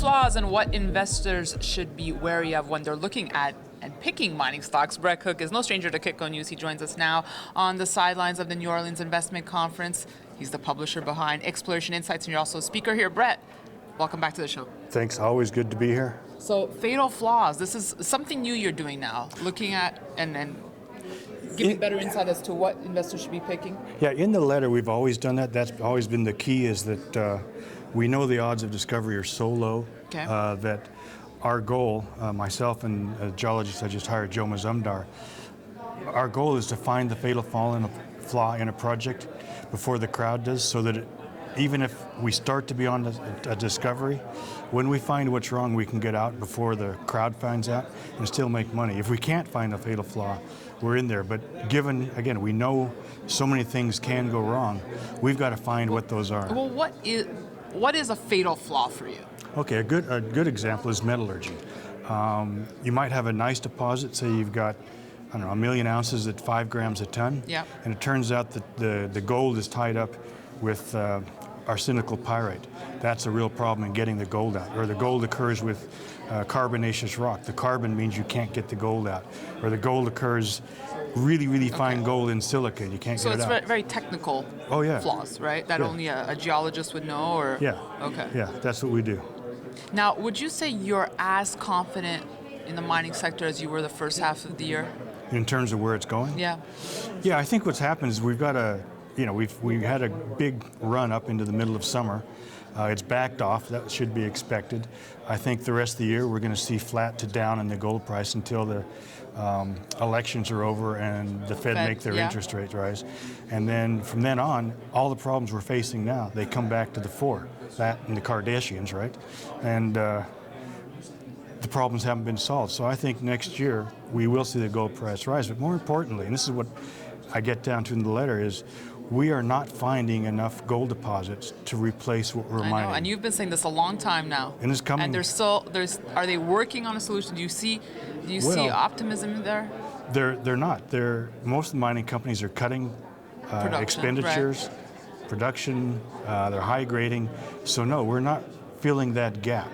flaws and what investors should be wary of when they're looking at and picking mining stocks. Brent Cook is no stranger to Kitco News. He joins us now on the sidelines of the New Orleans Investment Conference. He's the publisher behind Exploration Insights, and you're also a speaker here. Brent, welcome back to the show. Thanks, always good to be here. So, fatal flaws, this is something new you're doing now, looking at and giving better insight as to what investors should be picking. Yeah, in the letter, we've always done that. That's always been the key, is that we know the odds of discovery are so low that our goal, myself and a geologist I just hired, Joe Mazumdar, our goal is to find the fatal flaw in a project before the crowd does, so that even if we start to be on a discovery, when we find what's wrong, we can get out before the crowd finds out and still make money. If we can't find a fatal flaw, we're in there. But given, again, we know so many things can go wrong, we've got to find what those are. Well, what is a fatal flaw for you? Okay, a good example is metallurgy. You might have a nice deposit, say you've got, I don't know, 1 million ounces at 5 grams a ton, and it turns out that the gold is tied up with arsenical pyrite. That's a real problem in getting the gold out. Or the gold occurs with carbonaceous rock. The carbon means you can't get the gold out. Or the gold occurs really fine gold in silica. You can't get it out. So it's very technical flaws, right? That only a geologist would know? Or Yeah, that's what we do. Now, would you say you're as confident in the mining sector as you were the first half of the year? In terms of where it's going? Yeah. Yeah, I think what's happened is we've got we had a big run up into the middle of summer. It's backed off. That should be expected. I think the rest of the year we're going to see flat to down in the gold price until the elections are over and the Fed make their interest rates rise. And then from then on, all the problems we're facing now, they come back to the fore. That and the Kardashians, right? And the problems haven't been solved. So I think next year we will see the gold price rise. But more importantly, and this is what I get down to in the letter, is we are not finding enough gold deposits to replace what we're mining. I know, and you've been saying this a long time now. And it's coming. And are they working on a solution? Do you see optimism there? They're not. Most of the mining companies are cutting expenditures, production, they're high grading. So no, we're not filling that gap.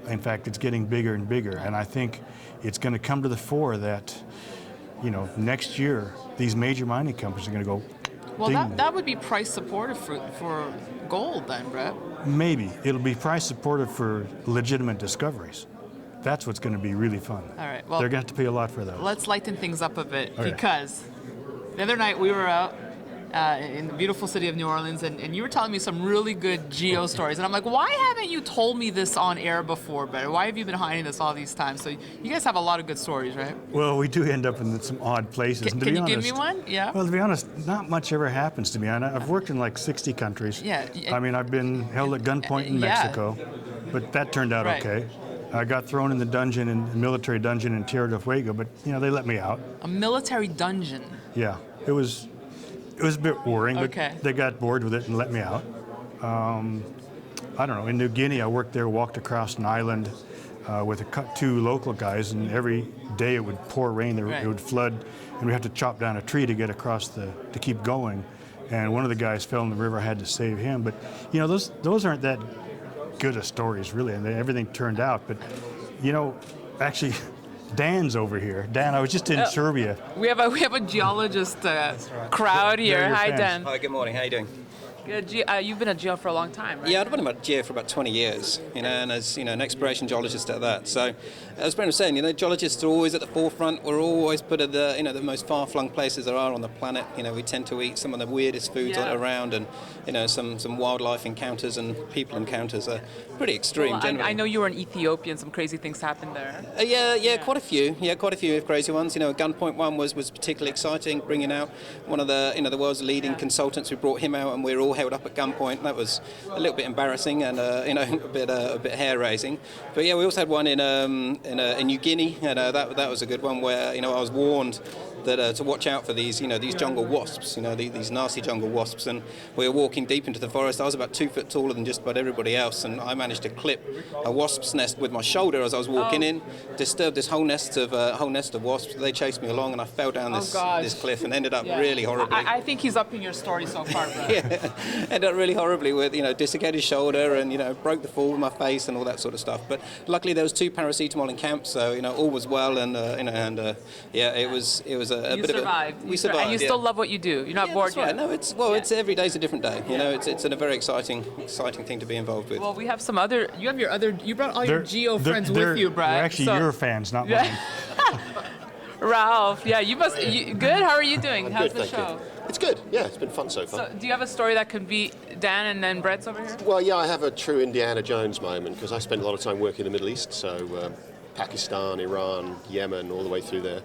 In fact, it's getting bigger and bigger. And I think it's going to come to the fore that, next year, these major mining companies are going to go. Well, that would be price supportive for gold then, Brett. Maybe. It'll be price supportive for legitimate discoveries. That's what's going to be really fun. All right. Well, they're going to have to pay a lot for those. Let's lighten things up a bit, because the other night we were out in the beautiful city of New Orleans, and you were telling me some really good geo stories. And I'm like, why haven't you told me this on air before, Brett? Why have you been hiding this all these times? So you guys have a lot of good stories, right? Well, we do end up in some odd places. Can you give me one? Yeah. Well, to be honest, not much ever happens to me. I've worked in like 60 countries. Yeah. I mean, I've been held at gunpoint in Mexico, but that turned out okay. I got thrown in the military dungeon in Tierra del Fuego, but they let me out. A military dungeon? Yeah. It was a bit worrying, but they got bored with it and let me out. I don't know, in New Guinea, I worked there, walked across an island with 2 local guys, and every day it would pour rain, it would flood, and we had to chop down a tree to get across to keep going. And one of the guys fell in the river, I had to save him. But, those aren't that good of stories, really, and everything turned out. But, actually, Dan's over here. Dan, I was just in Serbia. We have a geologist crowd here. Hi, Dan. Hi, good morning. How are you doing? Good. You've been a geo for a long time, right? Yeah, I've been a geo for about 20 years, and as an exploration geologist at that. So, as Brent was saying, geologists are always at the forefront. We're always put at the most far-flung places there are on the planet. We tend to eat some of the weirdest foods around, and some wildlife encounters and people encounters are pretty extreme. Well, generally. I know you were in Ethiopia, and some crazy things happened there. Yeah, quite a few. Yeah, quite a few crazy ones. Gunpoint one was particularly exciting, bringing out one of the world's leading consultants. We brought him out, and we were all held up at gunpoint. That was a little bit embarrassing and a bit hair raising. But yeah, we also had one in New Guinea, and that was a good one where I was warned that to watch out for these jungle wasps, these nasty jungle wasps. And we were walking deep into the forest. I was about 2 foot taller than just about everybody else, and I managed to clip a wasp's nest with my shoulder as I was walking in, disturbed this whole nest of wasps. They chased me along, and I fell down this cliff and ended up really horribly. I think he's upping your story so far, bro. ended up really horribly with, dislocated shoulder and, broke the fall with my face and all that sort of stuff. But luckily there was 2 paracetamol in camp, so, all was well. And, yeah, it was a You bit survived. of a... We survived, And you still love what you do. You're not yeah, bored that's right. yet. No, it's every day's a different day. It's a very exciting thing to be involved with. Well, we have some other. You have your other. You brought all your geo friends they're- with you, Brad. They're actually so- your fans, not mine. Ralph, yeah, you must. Good. How are you doing? I'm How's good, the thank show? you. It's good. Yeah, it's been fun so far. So, do you have a story that could beat Dan and then Brett's over here? Well, yeah, I have a true Indiana Jones moment because I spent a lot of time working in the Middle East, so Pakistan, Iran, Yemen, all the way through there.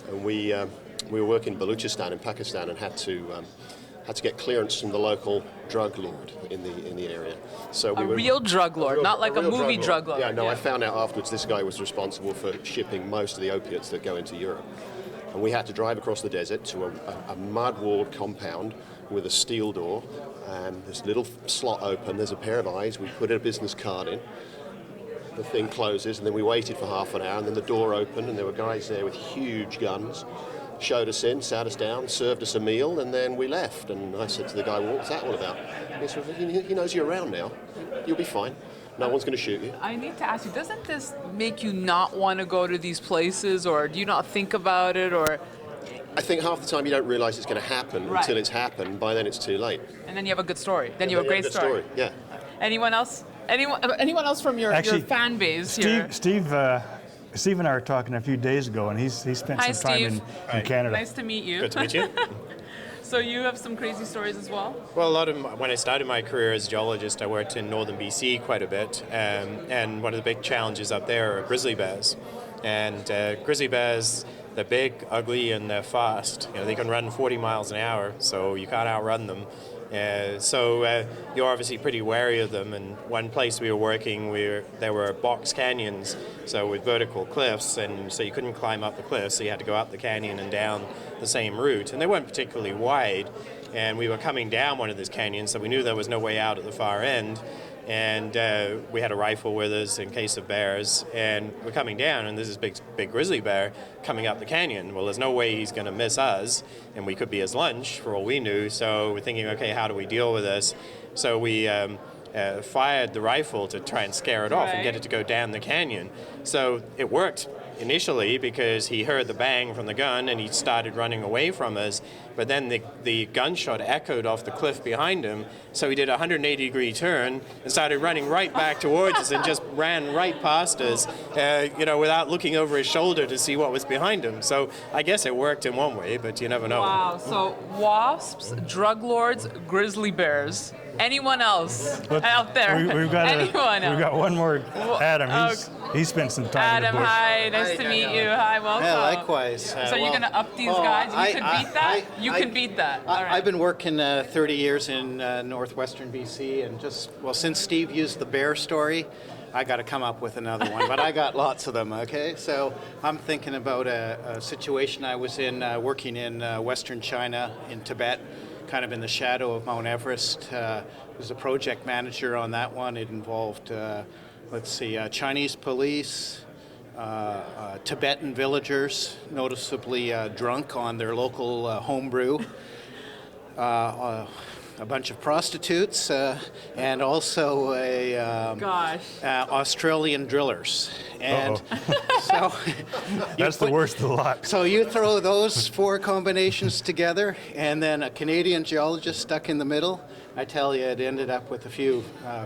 And we were working in Baluchistan in Pakistan and had to get clearance from the local drug lord in the area. So we A were real drug lord, not like a real movie drug lord. Yeah, no, I found out afterwards this guy was responsible for shipping most of the opiates that go into Europe. And we had to drive across the desert to a mud-walled compound with a steel door, and this little slot open, there's a pair of eyes, we put a business card in, the thing closes, and then we waited for half an hour, and then the door opened, and there were guys there with huge guns, showed us in, sat us down, served us a meal, and then we left. And I said to the guy, well, what's that all about? He said, he knows you're around now, you'll be fine. No one's going to shoot you. I need to ask you, doesn't this make you not want to go to these places, or do you not think about it, or? I think half the time you don't realise it's going to happen Right. until it's happened. By then it's too late. And then you have a good story. Then you have a great good story. Yeah. Anyone else? Anyone else from your fan base here? Steve and I were talking a few days ago, and he spent Hi, some time Steve. in Canada. Nice to meet you. Good to meet you. So you have some crazy stories as well? Well, a lot of when I started my career as a geologist, I worked in northern BC quite a bit, and one of the big challenges up there are grizzly bears. And grizzly bears, they're big, ugly, and they're fast. They can run 40 miles an hour, so you can't outrun them. So you're obviously pretty wary of them. And one place we were working, there were box canyons, so with vertical cliffs, and so you couldn't climb up the cliff, so you had to go up the canyon and down the same route. And they weren't particularly wide, and we were coming down one of these canyons, so we knew there was no way out at the far end. And we had a rifle with us in case of bears, and we're coming down, and there's this big grizzly bear coming up the canyon. Well, there's no way he's going to miss us, and we could be his lunch for all we knew. So we're thinking, okay, how do we deal with this? So we fired the rifle to try and scare it off and get it to go down the canyon. So it worked initially because he heard the bang from the gun and he started running away from us, but then the gunshot echoed off the cliff behind him, so he did a 180-degree turn and started running right back towards us and just ran right past us, without looking over his shoulder to see what was behind him. So I guess it worked in one way, but you never know. Wow, so wasps, drug lords, grizzly bears. Anyone else out there? We've got one more. Adam. He spent some time Adam, in the bush. hi, nice to meet you. Hi, welcome. Yeah, likewise. So you're going to up these guys? You can beat that? You can beat that. All right. I've been working 30 years in northwestern BC, and since Steve used the bear story, I got to come up with another one, but I got lots of them, okay? So I'm thinking about a situation I was in working in western China, in Tibet, kind of in the shadow of Mount Everest. Was a project manager on that one. It involved, Chinese police, Tibetan villagers, noticeably drunk on their local homebrew, a bunch of prostitutes, and also Australian drillers. And so that's the worst of the lot. So you throw those 4 combinations together, and then a Canadian geologist stuck in the middle. I tell you, it ended up with a few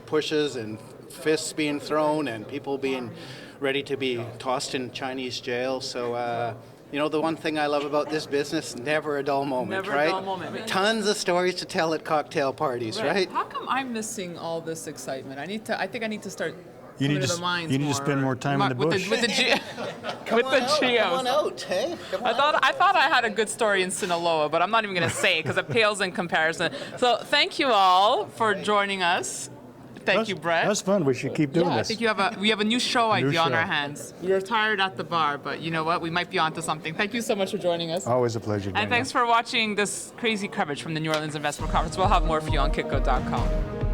pushes and fists being thrown and people being ready to be tossed in Chinese jail. So, the one thing I love about this business, never a dull moment, Never right? a dull moment. Tons of stories to tell at cocktail parties, right? How come I'm missing all this excitement? I think I need to start. You need to spend more time in the bush. With the geos. Come on out, hey? I thought I had a good story in Sinaloa, but I'm not even going to say it because it pales in comparison. So thank you all for joining us. Thank you, Brett. That's fun. We should keep doing I this. think we have a new show idea on show. our hands. You're tired at the bar, but you know what? We might be onto something. Thank you so much for joining us. Always a pleasure. And thanks for watching this crazy coverage from the New Orleans Investment Conference. We'll have more for you on Kitco.com.